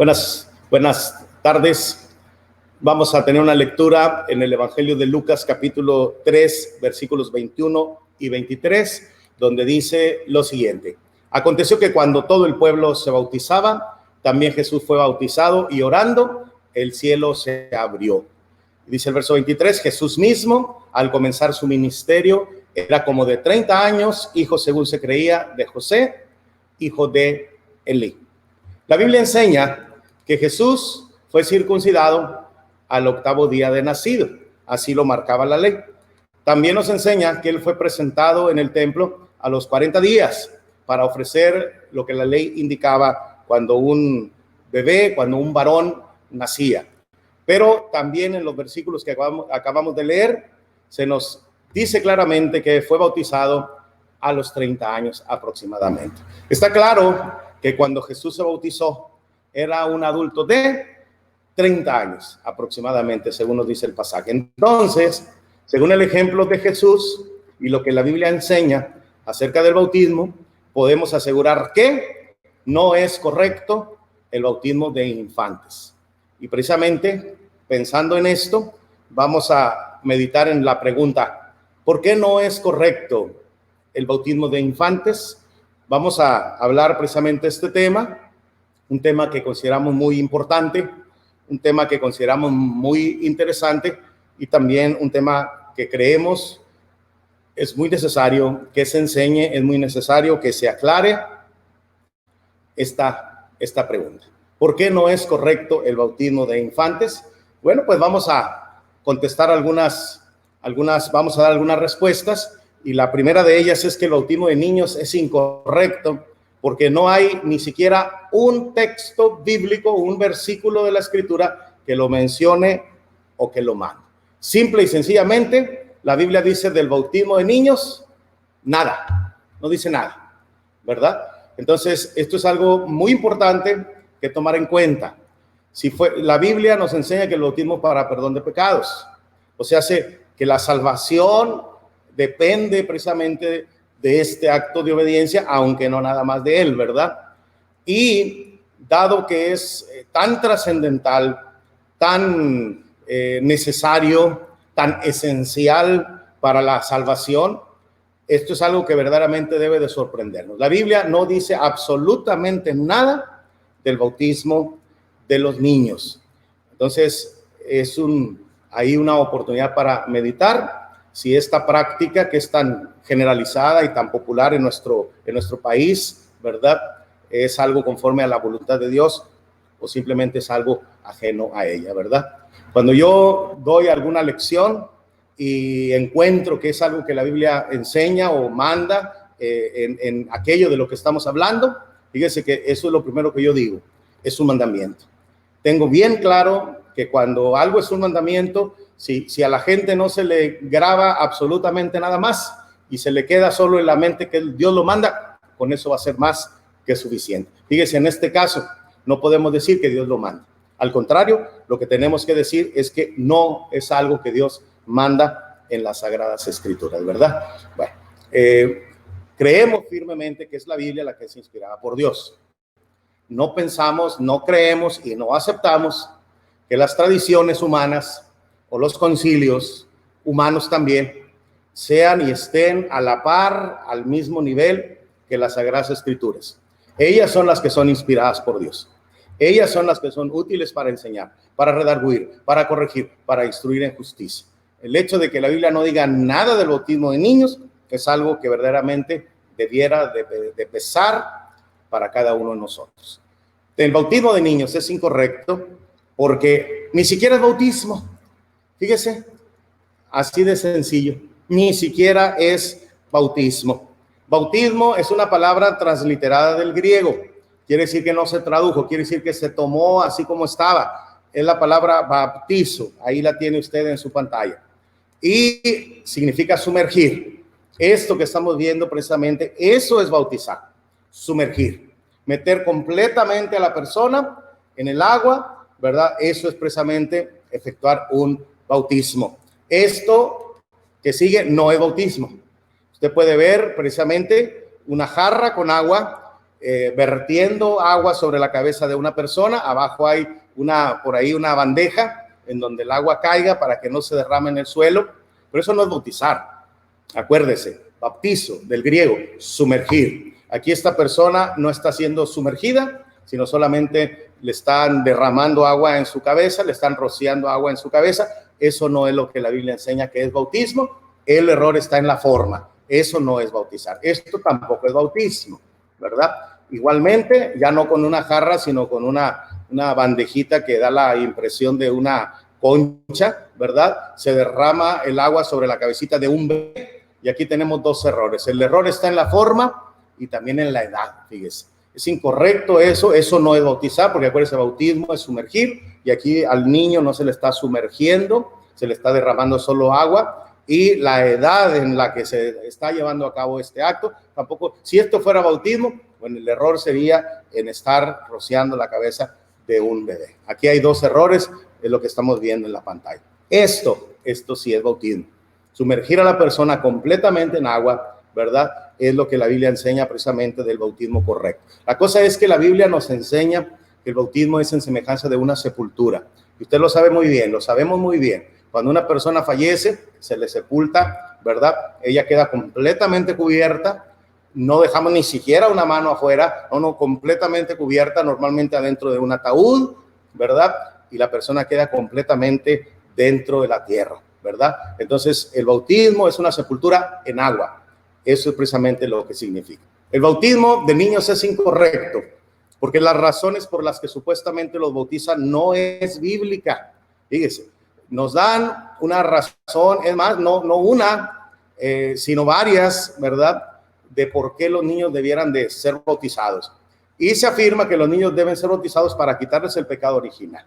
Buenas tardes. Vamos a tener una lectura en el Evangelio de Lucas, capítulo 3, versículos 21 y 23, donde dice lo siguiente. Aconteció que cuando todo el pueblo se bautizaba, también Jesús fue bautizado y orando, el cielo se abrió. Dice el verso 23, Jesús mismo, al comenzar su ministerio, era como de 30 años, hijo según se creía de José, hijo de Elí. La Biblia enseña que Jesús fue circuncidado al 8º día de nacido, así lo marcaba la ley. También nos enseña que él fue presentado en el templo a los 40 días para ofrecer lo que la ley indicaba cuando un bebé, cuando un varón nacía. Pero también en los versículos que acabamos de leer, se nos dice claramente que fue bautizado a los 30 años aproximadamente. Está claro que cuando Jesús se bautizó, era un adulto de 30 años aproximadamente, según nos dice el pasaje. Entonces, según el ejemplo de Jesús y lo que la Biblia enseña acerca del bautismo, podemos asegurar que no es correcto el bautismo de infantes. Y precisamente, pensando en esto, vamos a meditar en la pregunta, ¿por qué no es correcto el bautismo de infantes? Vamos a hablar precisamente de este tema, un tema que consideramos muy importante, un tema que consideramos muy interesante y también un tema que creemos es muy necesario que se enseñe, es muy necesario que se aclare esta pregunta. ¿Por qué no es correcto el bautismo de infantes? Bueno, pues vamos a contestar vamos a dar algunas respuestas, y la primera de ellas es que el bautismo de niños es incorrecto porque no hay ni siquiera un texto bíblico, un versículo de la Escritura que lo mencione o que lo mande. Simple y sencillamente, la Biblia dice del bautismo de niños, nada, no dice nada, ¿verdad? Entonces, esto es algo muy importante que tomar en cuenta. La Biblia nos enseña que el bautismo es para perdón de pecados, o sea, que la salvación depende precisamente de este acto de obediencia, aunque no nada más de él, ¿verdad? Y dado que es tan trascendental, tan necesario, tan esencial para la salvación, esto es algo que verdaderamente debe de sorprendernos. La Biblia no dice absolutamente nada del bautismo de los niños. Entonces, hay una oportunidad para meditar si esta práctica que es tan generalizada y tan popular en nuestro país, ¿verdad?, es algo conforme a la voluntad de Dios o simplemente es algo ajeno a ella, ¿verdad? Cuando yo doy alguna lección y encuentro que es algo que la Biblia enseña o manda en aquello de lo que estamos hablando, fíjese que eso es lo primero que yo digo, es un mandamiento. Tengo bien claro que cuando algo es un mandamiento, si a la gente no se le graba absolutamente nada más y se le queda solo en la mente que Dios lo manda, con eso va a ser más que suficiente. Fíjese, en este caso no podemos decir que Dios lo manda. Al contrario, lo que tenemos que decir es que no es algo que Dios manda en las Sagradas Escrituras, ¿verdad? Bueno, creemos firmemente que es la Biblia la que es inspirada por Dios. No pensamos, no creemos y no aceptamos que las tradiciones humanas o los concilios humanos también sean y estén a la par, al mismo nivel que las Sagradas Escrituras. Ellas son las que son inspiradas por Dios. Ellas son las que son útiles para enseñar, para redarguir, para corregir, para instruir en justicia. El hecho de que la Biblia no diga nada del bautismo de niños es algo que verdaderamente debiera de pesar para cada uno de nosotros. El bautismo de niños es incorrecto porque ni siquiera es bautismo. Fíjese, así de sencillo, ni siquiera es bautismo. Bautismo es una palabra transliterada del griego, quiere decir que no se tradujo, quiere decir que se tomó así como estaba. Es la palabra baptizo, ahí la tiene usted en su pantalla. Y significa sumergir. Esto que estamos viendo precisamente, eso es bautizar, sumergir. Meter completamente a la persona en el agua, ¿verdad? Eso es precisamente efectuar un bautismo. Esto que sigue no es bautismo. Usted puede ver precisamente una jarra con agua vertiendo agua sobre la cabeza de una persona. Abajo hay por ahí una bandeja en donde el agua caiga para que no se derrame en el suelo, pero eso no es bautizar. Acuérdese, bautizo del griego, sumergir. Aquí esta persona no está siendo sumergida, sino solamente le están derramando agua en su cabeza, le están rociando agua en su cabeza. Eso no es lo que la Biblia enseña que es bautismo. El error está en la forma. Eso no es bautizar. Esto tampoco es bautismo, ¿verdad? Igualmente, ya no con una jarra, sino con una bandejita que da la impresión de una concha, ¿verdad? Se derrama el agua sobre la cabecita de un bebé. Y aquí tenemos dos errores. El error está en la forma y también en la edad, fíjese. Es incorrecto eso no es bautizar, porque acuérdense, bautismo es sumergir, y aquí al niño no se le está sumergiendo, se le está derramando solo agua, y la edad en la que se está llevando a cabo este acto, tampoco, si esto fuera bautismo, bueno, el error sería en estar rociando la cabeza de un bebé. Aquí hay dos errores, es lo que estamos viendo en la pantalla. Esto sí es bautismo. Sumergir a la persona completamente en agua, ¿verdad? Es lo que la Biblia enseña precisamente del bautismo correcto. La cosa es que la Biblia nos enseña que el bautismo es en semejanza de una sepultura. Y usted lo sabe muy bien, lo sabemos muy bien. Cuando una persona fallece, se le sepulta, ¿verdad? Ella queda completamente cubierta. No dejamos ni siquiera una mano afuera, no, completamente cubierta, normalmente adentro de un ataúd, ¿verdad? Y la persona queda completamente dentro de la tierra, ¿verdad? Entonces, el bautismo es una sepultura en agua. Eso es precisamente lo que significa. El bautismo de niños es incorrecto, porque las razones por las que supuestamente los bautizan no es bíblica. Fíjese, nos dan una razón, es más, no una, sino varias, ¿verdad?, de por qué los niños debieran de ser bautizados. Y se afirma que los niños deben ser bautizados para quitarles el pecado original.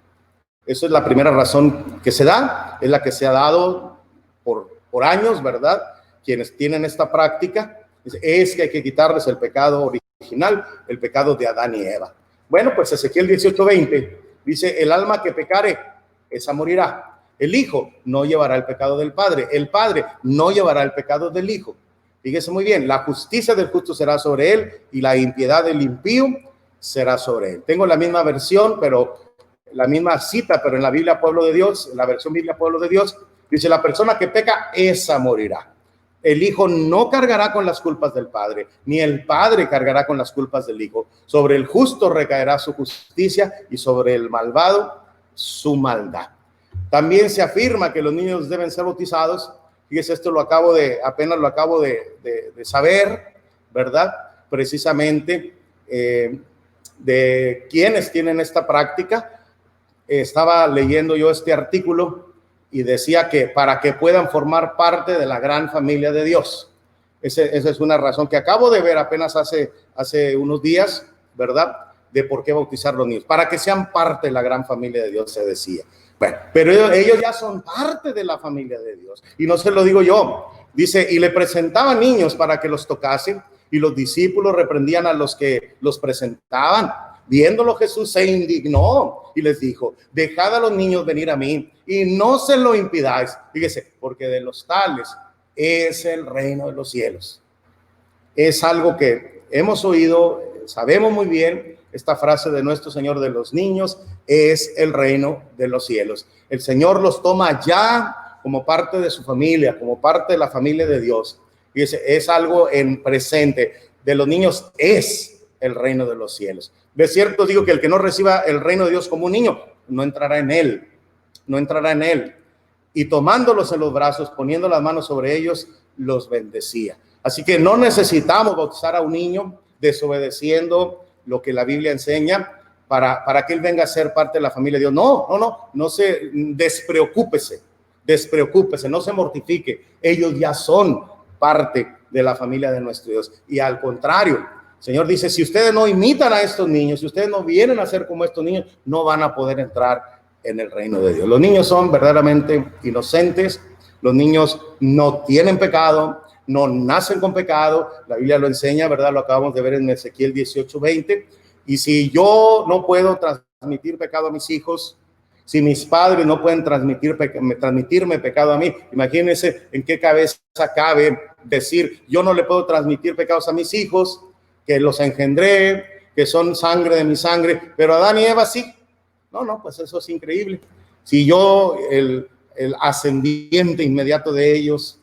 Esa es la primera razón que se da, es la que se ha dado por años, ¿verdad? Quienes tienen esta práctica, es que hay que quitarles el pecado original, el pecado de Adán y Eva. Bueno, pues Ezequiel 18:20 dice, el alma que pecare, esa morirá. El hijo no llevará el pecado del padre, el padre no llevará el pecado del hijo. Fíjese muy bien, la justicia del justo será sobre él y la impiedad del impío será sobre él. Tengo la misma versión, la misma cita, pero en la Biblia Pueblo de Dios, en la versión Biblia Pueblo de Dios, dice, la persona que peca, esa morirá. El hijo no cargará con las culpas del padre, ni el padre cargará con las culpas del hijo. Sobre el justo recaerá su justicia y sobre el malvado su maldad. También se afirma que los niños deben ser bautizados. Fíjese, esto apenas lo acabo de saber, ¿verdad? Precisamente de quienes tienen esta práctica. Estaba leyendo yo este artículo y decía que para que puedan formar parte de la gran familia de Dios. Esa es una razón que acabo de ver apenas hace unos días, ¿verdad? De por qué bautizar a los niños. Para que sean parte de la gran familia de Dios, se decía. Bueno, pero ellos ya son parte de la familia de Dios. Y no se lo digo yo. Dice, y le presentaban niños para que los tocasen, y los discípulos reprendían a los que los presentaban. Viéndolo, Jesús se indignó y les dijo, dejad a los niños venir a mí y no se lo impidáis. Fíjese, porque de los tales es el reino de los cielos. Es algo que hemos oído, sabemos muy bien. Esta frase de nuestro Señor, de los niños es el reino de los cielos. El Señor los toma ya como parte de su familia, como parte de la familia de Dios. Fíjese, es algo en presente. De los niños es el reino de los cielos. De cierto digo que el que no reciba el reino de Dios como un niño, no entrará en él, no entrará en él. Y tomándolos en los brazos, poniendo las manos sobre ellos, los bendecía. Así que no necesitamos bautizar a un niño desobedeciendo lo que la Biblia enseña para que él venga a ser parte de la familia de Dios. No se despreocúpese, no se mortifique. Ellos ya son parte de la familia de nuestro Dios. Y al contrario, el Señor dice, si ustedes no imitan a estos niños, si ustedes no vienen a ser como estos niños, no van a poder entrar en el reino de Dios. Los niños son verdaderamente inocentes, los niños no tienen pecado, no nacen con pecado, la Biblia lo enseña, ¿verdad? Lo acabamos de ver en Ezequiel 18:20, y si yo no puedo transmitir pecado a mis hijos, si mis padres no pueden transmitirme pecado a mí, imagínense en qué cabeza cabe decir, yo no le puedo transmitir pecados a mis hijos, que los engendré, que son sangre de mi sangre, pero Adán y Eva sí. No, pues eso es increíble. Si yo, el ascendiente inmediato de ellos,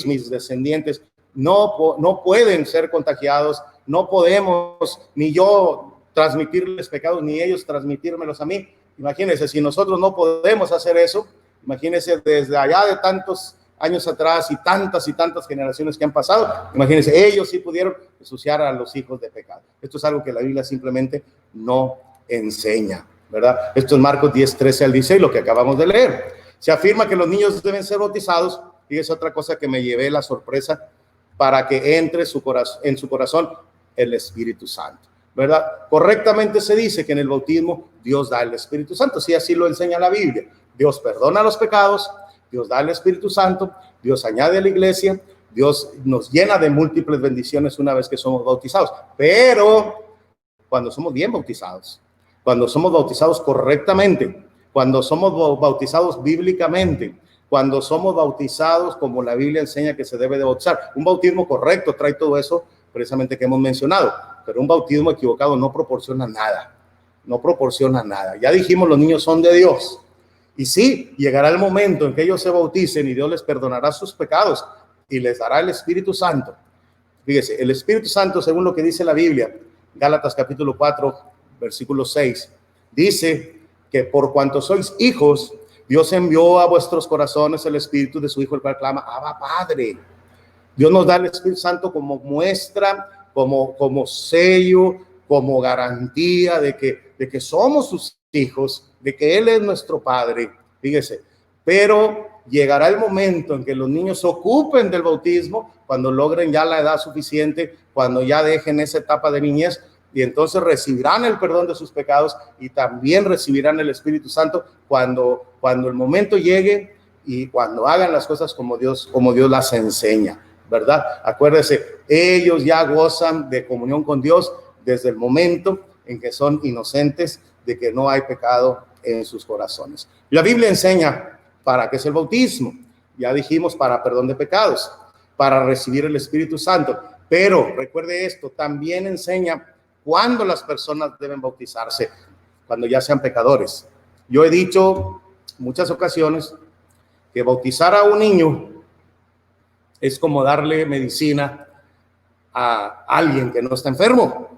mis descendientes, no pueden ser contagiados, no podemos ni yo transmitirles pecados, ni ellos transmitírmelos a mí. Imagínense, si nosotros no podemos hacer eso, imagínense desde allá de tantos años atrás y tantas generaciones que han pasado, imagínense, ellos sí pudieron ensuciar a los hijos de pecado. Esto es algo que la Biblia simplemente no enseña, ¿verdad? Esto es Marcos 10, 13 al 16, lo que acabamos de leer. Se afirma que los niños deben ser bautizados, y es otra cosa que me llevé la sorpresa, para que entre en su corazón el Espíritu Santo, ¿verdad? Correctamente se dice que en el bautismo Dios da el Espíritu Santo, sí, así lo enseña la Biblia. Dios perdona los pecados, Dios da el Espíritu Santo, Dios añade a la iglesia, Dios nos llena de múltiples bendiciones una vez que somos bautizados. Pero cuando somos bien bautizados, cuando somos bautizados correctamente, cuando somos bautizados bíblicamente, cuando somos bautizados como la Biblia enseña que se debe de bautizar. Un bautismo correcto trae todo eso precisamente que hemos mencionado, pero un bautismo equivocado no proporciona nada, no proporciona nada. Ya dijimos, los niños son de Dios. Y sí, llegará el momento en que ellos se bauticen y Dios les perdonará sus pecados y les dará el Espíritu Santo. Fíjese, el Espíritu Santo, según lo que dice la Biblia, Gálatas capítulo 4, versículo 6, dice que por cuanto sois hijos, Dios envió a vuestros corazones el Espíritu de su Hijo, el cual clama, Abba, Padre. Dios nos da el Espíritu Santo como muestra, como sello, como garantía de que somos sus hijos, de que Él es nuestro Padre. Fíjese, pero llegará el momento en que los niños se ocupen del bautismo, cuando logren ya la edad suficiente, cuando ya dejen esa etapa de niñez, y entonces recibirán el perdón de sus pecados y también recibirán el Espíritu Santo cuando el momento llegue y cuando hagan las cosas como Dios las enseña, ¿verdad? Acuérdese, ellos ya gozan de comunión con Dios desde el momento en que son inocentes de que no hay pecado en sus corazones. La Biblia enseña para qué es el bautismo. Ya dijimos, para perdón de pecados, para recibir el Espíritu Santo. Pero recuerde esto, también enseña cuándo las personas deben bautizarse, cuando ya sean pecadores. Yo he dicho muchas ocasiones que bautizar a un niño es como darle medicina a alguien que no está enfermo.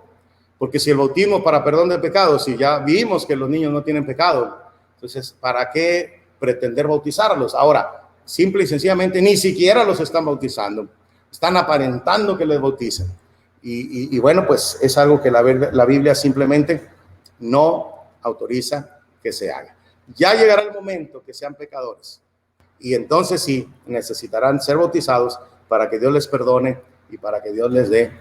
Porque si el bautismo para perdón de pecados, si ya vimos que los niños no tienen pecado, entonces, ¿para qué pretender bautizarlos? Ahora, simple y sencillamente, ni siquiera los están bautizando. Están aparentando que les bauticen. Y bueno, pues es algo que la Biblia simplemente no autoriza que se haga. Ya llegará el momento que sean pecadores. Y entonces sí, necesitarán ser bautizados para que Dios les perdone y para que Dios les dé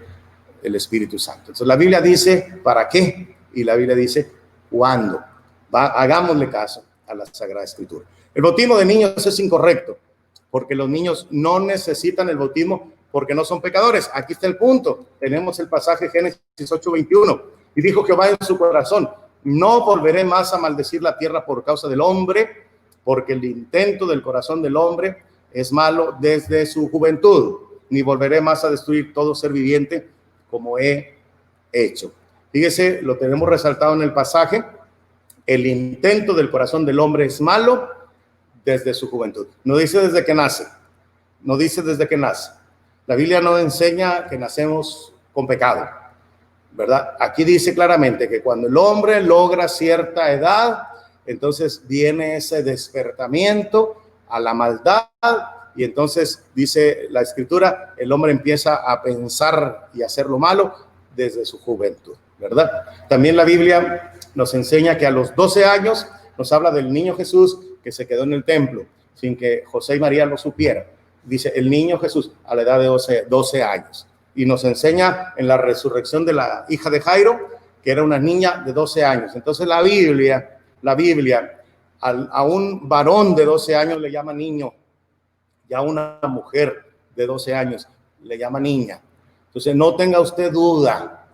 el Espíritu Santo. Entonces la Biblia dice ¿para qué? Y la Biblia dice ¿cuándo? Hagámosle caso a la Sagrada Escritura. El bautismo de niños es incorrecto, porque los niños no necesitan el bautismo porque no son pecadores. Aquí está el punto. Tenemos el pasaje Génesis 8:21. Y dijo Jehová en su corazón, no volveré más a maldecir la tierra por causa del hombre, porque el intento del corazón del hombre es malo desde su juventud, ni volveré más a destruir todo ser viviente como he hecho. Fíjese, lo tenemos resaltado en el pasaje, el intento del corazón del hombre es malo desde su juventud. No dice desde que nace, no dice desde que nace. La Biblia no enseña que nacemos con pecado, ¿verdad? Aquí dice claramente que cuando el hombre logra cierta edad, entonces viene ese despertamiento a la maldad y entonces dice la Escritura, el hombre empieza a pensar y hacer lo malo desde su juventud, ¿verdad? También la Biblia nos enseña que a los 12 años nos habla del niño Jesús que se quedó en el templo sin que José y María lo supieran. Dice el niño Jesús a la edad de 12 años. Y nos enseña en la resurrección de la hija de Jairo, que era una niña de 12 años. Entonces la Biblia a un varón de 12 años le llama niño, y a una mujer de 12 años le llama niña. Entonces no tenga usted duda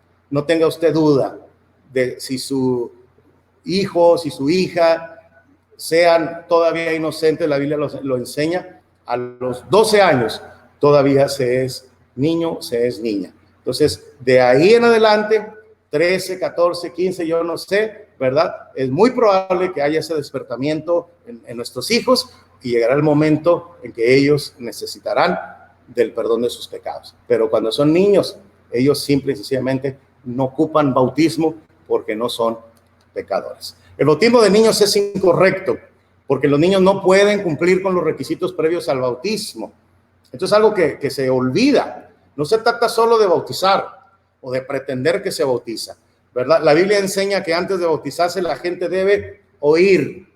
de si su hijo, si su hija sean todavía inocentes. La Biblia lo enseña. A los 12 años todavía se es niño, se es niña. Entonces, de ahí en adelante, 13, 14, 15, yo no sé, ¿verdad? Es muy probable que haya ese despertamiento en nuestros hijos y llegará el momento en que ellos necesitarán del perdón de sus pecados. Pero cuando son niños, ellos simple y sencillamente no ocupan bautismo porque no son pecadores. El bautismo de niños es incorrecto porque los niños no pueden cumplir con los requisitos previos al bautismo. Esto es algo que se olvida. No se trata solo de bautizar o de pretender que se bautiza, ¿verdad? La Biblia enseña que antes de bautizarse la gente debe oír.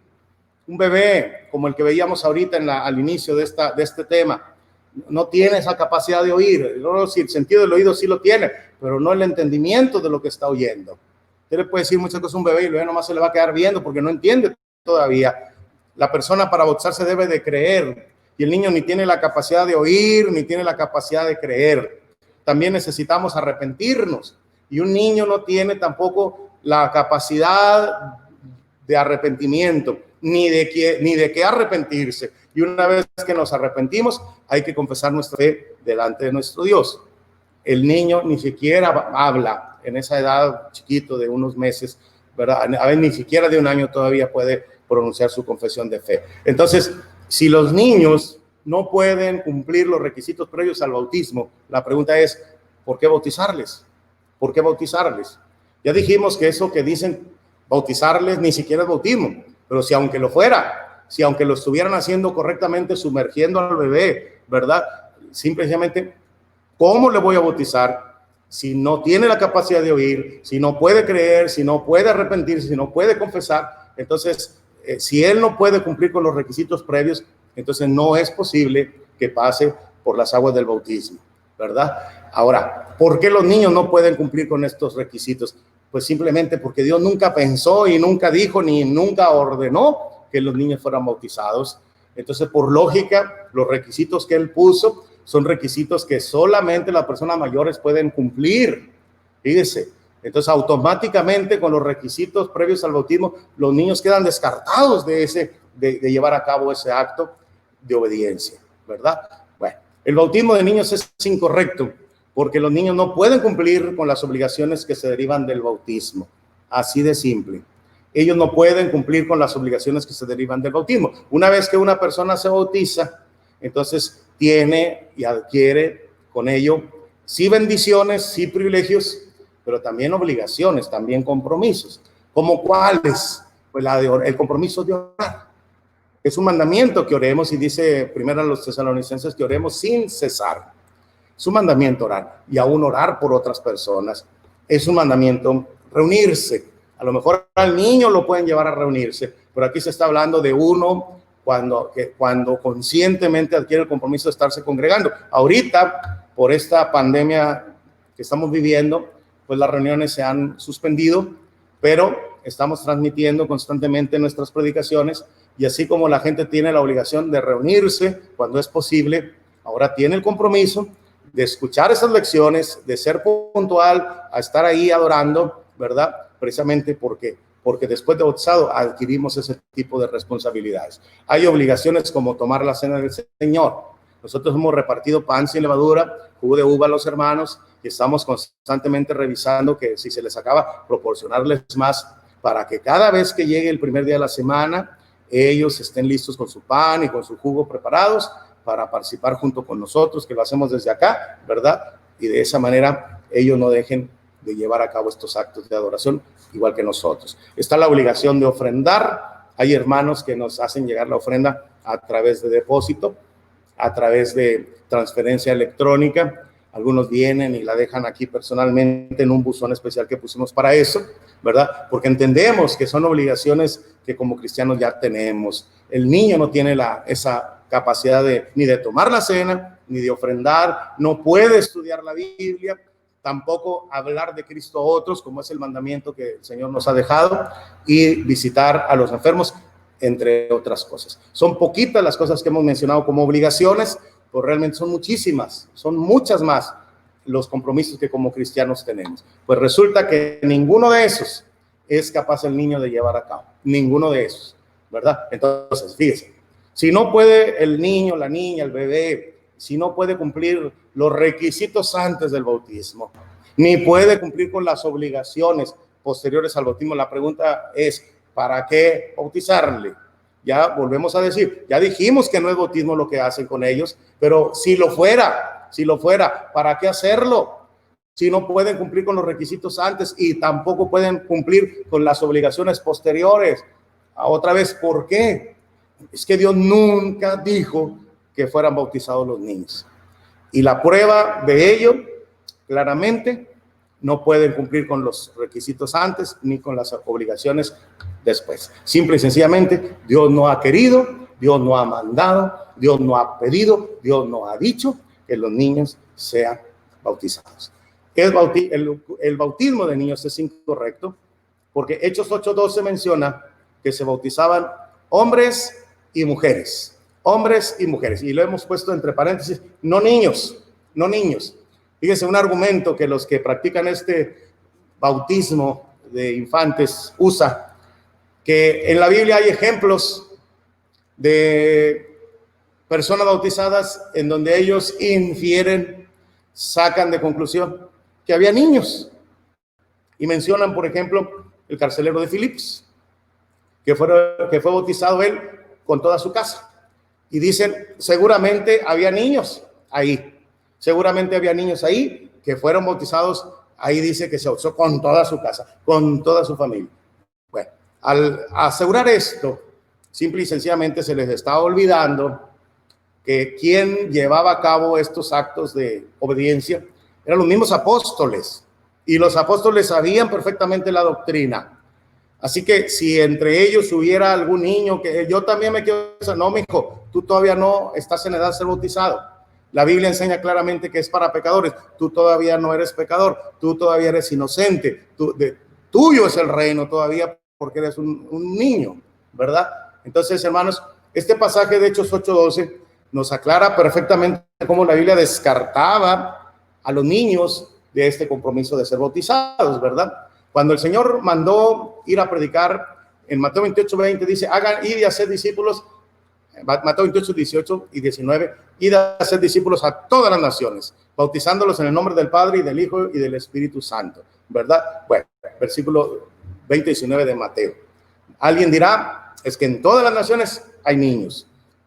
Un bebé, como el que veíamos ahorita al inicio de este tema, no tiene esa capacidad de oír. No, si el sentido del oído sí lo tiene, pero no el entendimiento de lo que está oyendo. Usted le puede decir muchas cosas a un bebé y el bebé nomás se le va a quedar viendo porque no entiende todavía. La persona para bautizarse debe de creer y el niño ni tiene la capacidad de oír ni tiene la capacidad de creer. También necesitamos arrepentirnos y un niño no tiene tampoco la capacidad de arrepentimiento ni de qué arrepentirse. Y una vez que nos arrepentimos, hay que confesar nuestra fe delante de nuestro Dios. El niño ni siquiera habla en esa edad chiquito de unos meses, ¿verdad? A ver, ni siquiera de un año todavía puede pronunciar su confesión de fe. Entonces, si los niños no pueden cumplir los requisitos previos al bautismo, la pregunta es, ¿por qué bautizarles? ¿Por qué bautizarles? Ya dijimos que eso que dicen bautizarles ni siquiera es bautismo, pero si aunque lo fuera, si aunque lo estuvieran haciendo correctamente, sumergiendo al bebé, ¿verdad? Simplemente, ¿cómo le voy a bautizar si no tiene la capacidad de oír, si no puede creer, si no puede arrepentirse, si no puede confesar? Entonces, si él no puede cumplir con los requisitos previos, entonces no es posible que pase por las aguas del bautismo, ¿verdad? Ahora, ¿por qué los niños no pueden cumplir con estos requisitos? Pues simplemente porque Dios nunca pensó y nunca dijo ni nunca ordenó que los niños fueran bautizados. Entonces, por lógica, los requisitos que él puso son requisitos que solamente las personas mayores pueden cumplir. Fíjese. Entonces, automáticamente con los requisitos previos al bautismo, los niños quedan descartados de llevar a cabo ese acto de obediencia, ¿verdad? Bueno, el bautismo de niños es incorrecto porque los niños no pueden cumplir con las obligaciones que se derivan del bautismo. Así de simple. Ellos no pueden cumplir con las obligaciones que se derivan del bautismo. Una vez que una persona se bautiza, entonces tiene y adquiere con ello sí bendiciones, sí privilegios, pero también obligaciones, también compromisos. ¿Como cuáles? Pues el compromiso de orar. Es un mandamiento que oremos y dice primero a los tesalonicenses que oremos sin cesar. Es un mandamiento orar y aún orar por otras personas. Es un mandamiento reunirse. A lo mejor al niño lo pueden llevar a reunirse, pero aquí se está hablando de uno cuando conscientemente adquiere el compromiso de estarse congregando. Ahorita, por esta pandemia que estamos viviendo, pues las reuniones se han suspendido, pero estamos transmitiendo constantemente nuestras predicaciones y así como la gente tiene la obligación de reunirse cuando es posible, ahora tiene el compromiso de escuchar esas lecciones, de ser puntual, a estar ahí adorando, ¿verdad? Precisamente porque después de bautizado adquirimos ese tipo de responsabilidades. Hay obligaciones como tomar la cena del Señor. Nosotros hemos repartido pan sin levadura, jugo de uva a los hermanos y estamos constantemente revisando que si se les acaba, proporcionarles más para que cada vez que llegue el primer día de la semana, ellos estén listos con su pan y con su jugo preparados para participar junto con nosotros, que lo hacemos desde acá, ¿verdad? Y de esa manera ellos no dejen de llevar a cabo estos actos de adoración, igual que nosotros. Está la obligación de ofrendar. Hay hermanos que nos hacen llegar la ofrenda a través de depósito, a través de transferencia electrónica. Algunos vienen y la dejan aquí personalmente en un buzón especial que pusimos para eso, ¿verdad? Porque entendemos que son obligaciones que como cristianos ya tenemos. El niño no tiene esa capacidad ni de tomar la cena, ni de ofrendar, no puede estudiar la Biblia, tampoco hablar de Cristo a otros, como es el mandamiento que el Señor nos ha dejado, y visitar a los enfermos, entre otras cosas. Son poquitas las cosas que hemos mencionado como obligaciones, pues realmente son muchísimas, son muchas más los compromisos que como cristianos tenemos. Pues resulta que ninguno de esos es capaz el niño de llevar a cabo, ninguno de esos, ¿verdad? Entonces, fíjense, si no puede el niño, la niña, el bebé si no puede cumplir los requisitos antes del bautismo, ni puede cumplir con las obligaciones posteriores al bautismo? La pregunta es, ¿para qué bautizarle? Ya volvemos a decir, ya dijimos que no es bautismo lo que hacen con ellos, pero si lo fuera, ¿para qué hacerlo? Si no pueden cumplir con los requisitos antes y tampoco pueden cumplir con las obligaciones posteriores. Otra vez, ¿por qué? Es que Dios nunca dijo que fueran bautizados los niños. Y la prueba de ello, claramente, no pueden cumplir con los requisitos antes ni con las obligaciones después. Simple y sencillamente, Dios no ha querido, Dios no ha mandado, Dios no ha pedido, Dios no ha dicho que los niños sean bautizados. El bautismo de niños es incorrecto porque Hechos 8:12 menciona que se bautizaban hombres y mujeres, y lo hemos puesto entre paréntesis, no niños. Fíjense, un argumento que los que practican este bautismo de infantes usa, que en la Biblia hay ejemplos de personas bautizadas en donde ellos infieren, sacan de conclusión que había niños, y mencionan, por ejemplo, el carcelero de Filipos, que fue bautizado él con toda su casa, y dicen, seguramente había niños ahí que fueron bautizados. Ahí dice que se bautizó con toda su casa, con toda su familia. Bueno, al asegurar esto, simple y sencillamente se les está olvidando que quien llevaba a cabo estos actos de obediencia eran los mismos apóstoles, y los apóstoles sabían perfectamente la doctrina. Así que si entre ellos hubiera algún niño que yo también me quiero, no, mijo, tú todavía no estás en edad de ser bautizado. La Biblia enseña claramente que es para pecadores. Tú todavía no eres pecador, tú todavía eres inocente, tuyo es el reino todavía porque eres un niño, ¿verdad? Entonces, hermanos, este pasaje de Hechos 8:12 nos aclara perfectamente cómo la Biblia descartaba a los niños de este compromiso de ser bautizados, ¿verdad? Cuando el Señor mandó ir a predicar, en Mateo 28:20 dice, hagan, id y hacer discípulos, Mateo 28:18 y 19, id a hacer discípulos a todas las naciones, bautizándolos en el nombre del Padre y del Hijo y del Espíritu Santo, ¿verdad? Bueno, versículo 20-19 de Mateo. Alguien dirá, es que en todas las naciones hay niños.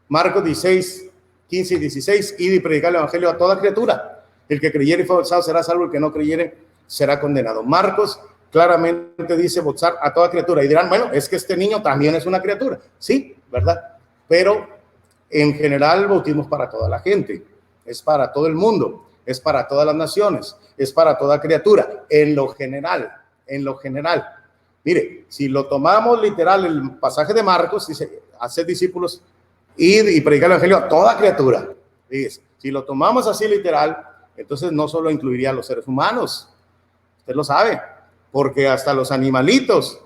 Marcos 16:15 y 16, id y predicar el evangelio a toda criatura. El que creyere y fue bautizado será salvo, el que no creyere será condenado. Marcos claramente dice bautizar a toda criatura. Y dirán, bueno, es que este niño también es una criatura. Sí, ¿verdad? Pero en general el bautismo es para toda la gente, es para todo el mundo, es para todas las naciones, es para toda criatura, en lo general. Mire, si lo tomamos literal, el pasaje de Marcos dice, hacer discípulos, id y predicar el evangelio a toda criatura. Fíjese, si lo tomamos así literal, entonces no solo incluiría a los seres humanos, usted lo sabe, porque hasta los animalitos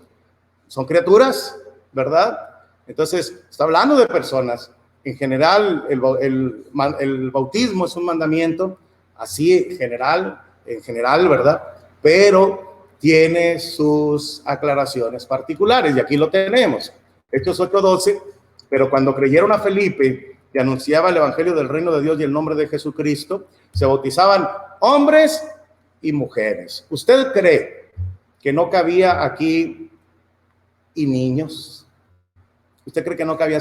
son criaturas, ¿verdad? Entonces, está hablando de personas. En general, el bautismo es un mandamiento, así en general, ¿verdad? Pero tiene sus aclaraciones particulares, y aquí lo tenemos. Hechos 8:12, pero cuando creyeron a Felipe, que anunciaba el evangelio del reino de Dios y el nombre de Jesucristo, se bautizaban hombres y mujeres. ¿Usted cree que no cabía aquí y niños? ¿Usted cree que no cabía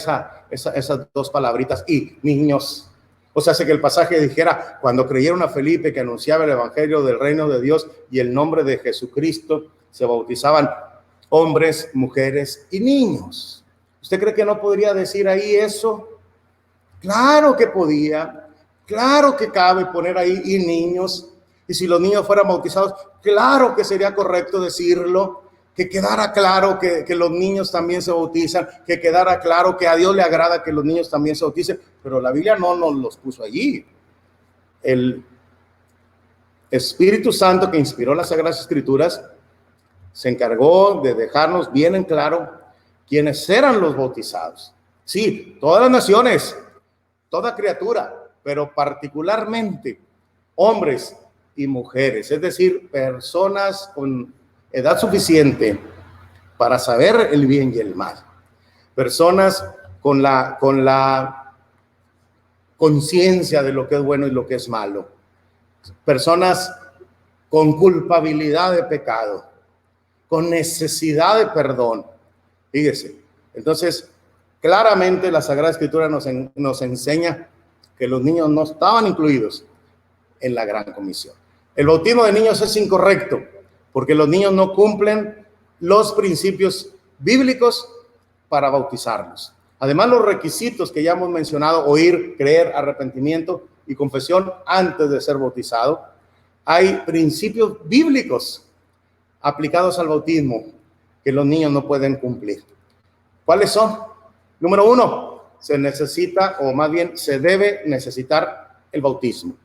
esas dos palabritas, y niños? O sea, hace que el pasaje dijera, cuando creyeron a Felipe que anunciaba el evangelio del reino de Dios y el nombre de Jesucristo, se bautizaban hombres, mujeres y niños. ¿Usted cree que no podría decir ahí eso? Claro que podía, claro que cabe poner ahí y niños. Y si los niños fueran bautizados, claro que sería correcto decirlo, que quedara claro que los niños también se bautizan, que quedara claro que a Dios le agrada que los niños también se bauticen, pero la Biblia no nos los puso allí. El Espíritu Santo que inspiró las Sagradas Escrituras se encargó de dejarnos bien en claro quiénes eran los bautizados. Sí, todas las naciones, toda criatura, pero particularmente hombres y mujeres, es decir, personas con edad suficiente para saber el bien y el mal, personas con conciencia de lo que es bueno y lo que es malo. Personas con culpabilidad de pecado, con necesidad de perdón. Fíjese, entonces, claramente la Sagrada Escritura nos enseña que los niños no estaban incluidos en la Gran Comisión. El bautismo de niños es incorrecto, porque los niños no cumplen los principios bíblicos para bautizarlos. Además, los requisitos que ya hemos mencionado, oír, creer, arrepentimiento y confesión antes de ser bautizado, hay principios bíblicos aplicados al bautismo que los niños no pueden cumplir. ¿Cuáles son? Número 1, se necesita, o más bien se debe necesitar el bautismo.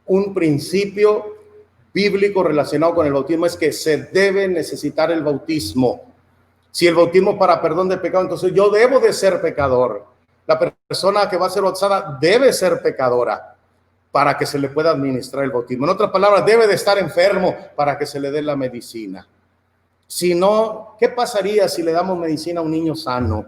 Un principio bíblico relacionado con el bautismo es que se debe necesitar el bautismo. Si el bautismo para perdón de pecado, entonces yo debo de ser pecador. La persona que va a ser bautizada debe ser pecadora para que se le pueda administrar el bautismo. En otras palabras, debe de estar enfermo para que se le dé la medicina. Si no, ¿qué pasaría si le damos medicina a un niño sano?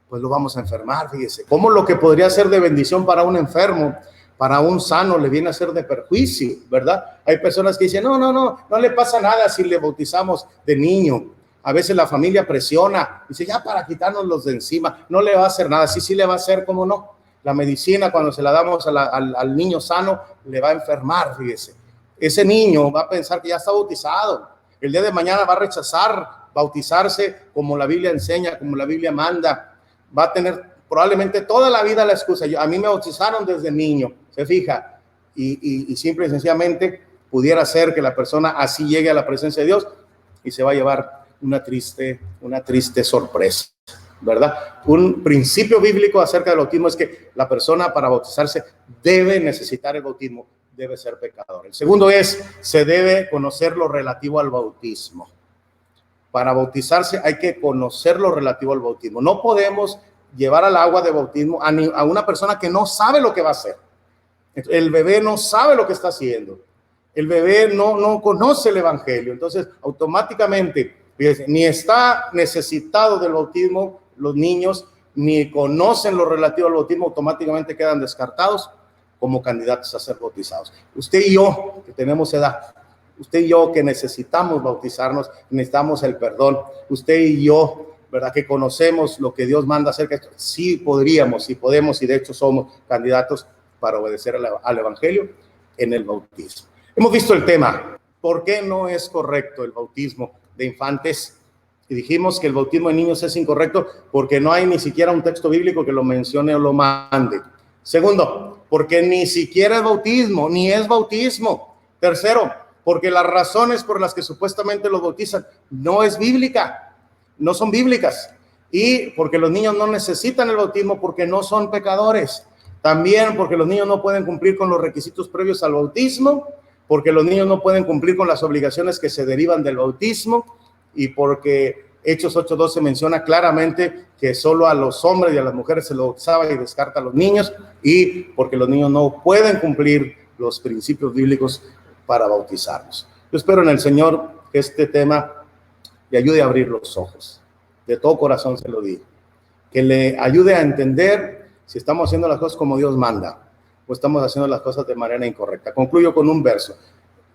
Pues lo vamos a enfermar, fíjese. ¿Cómo lo que podría ser de bendición para un enfermo, para un sano le viene a ser de perjuicio, verdad? Hay personas que dicen, no le pasa nada si le bautizamos de niño. A veces la familia presiona, dice, ya para quitarnos los de encima, no le va a hacer nada. Sí le va a hacer, ¿cómo no? La medicina, cuando se la damos al niño sano, le va a enfermar, fíjese. Ese niño va a pensar que ya está bautizado. El día de mañana va a rechazar bautizarse como la Biblia enseña, como la Biblia manda. Va a tener probablemente toda la vida la excusa. A mí me bautizaron desde niño, se fija. Y simple y sencillamente pudiera ser que la persona así llegue a la presencia de Dios y se va a llevar una triste sorpresa, ¿verdad? Un principio bíblico acerca del bautismo es que la persona para bautizarse debe necesitar el bautismo, debe ser pecador. El segundo es, se debe conocer lo relativo al bautismo. Para bautizarse hay que conocer lo relativo al bautismo. No podemos llevar al agua de bautismo a una persona que no sabe lo que va a hacer. El bebé no sabe lo que está haciendo. El bebé no conoce el evangelio. Entonces, automáticamente, ni está necesitado del bautismo los niños, ni conocen lo relativo al bautismo, automáticamente quedan descartados como candidatos a ser bautizados. Usted y yo, que tenemos edad, usted y yo que necesitamos bautizarnos, necesitamos el perdón, usted y yo, ¿verdad? Que conocemos lo que Dios manda acerca de esto, sí podríamos, sí podemos, y de hecho somos candidatos para obedecer al evangelio en el bautismo. Hemos visto el tema, ¿por qué no es correcto el bautismo de infantes? Y dijimos que el bautismo de niños es incorrecto porque no hay ni siquiera un texto bíblico que lo mencione o lo mande. Segundo, porque ni siquiera es bautismo, ni es bautismo. Tercero, porque las razones por las que supuestamente los bautizan no es bíblica, no son bíblicas. Y porque los niños no necesitan el bautismo porque no son pecadores. También porque los niños no pueden cumplir con los requisitos previos al bautismo, porque los niños no pueden cumplir con las obligaciones que se derivan del bautismo, y porque Hechos 8:12 menciona claramente que solo a los hombres y a las mujeres se lo bautizaba y descarta a los niños, y porque los niños no pueden cumplir los principios bíblicos para bautizarlos. Yo espero en el Señor que este tema le ayude a abrir los ojos. De todo corazón se lo digo. Que le ayude a entender si estamos haciendo las cosas como Dios manda o estamos haciendo las cosas de manera incorrecta. Concluyo con un verso.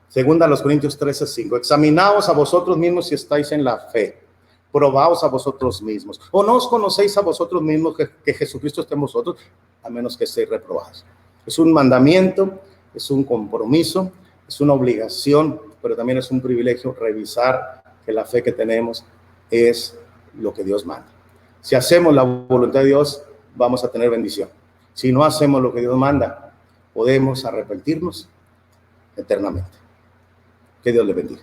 Segunda a los Corintios 13:5. Examinaos a vosotros mismos si estáis en la fe. Probaos a vosotros mismos. ¿O no os conocéis a vosotros mismos que Jesucristo esté en vosotros, a menos que estéis reprobados? Es un mandamiento, es un compromiso, es una obligación, pero también es un privilegio revisar que la fe que tenemos es lo que Dios manda. Si hacemos la voluntad de Dios, vamos a tener bendición. Si no hacemos lo que Dios manda, podemos arrepentirnos eternamente. Que Dios le bendiga.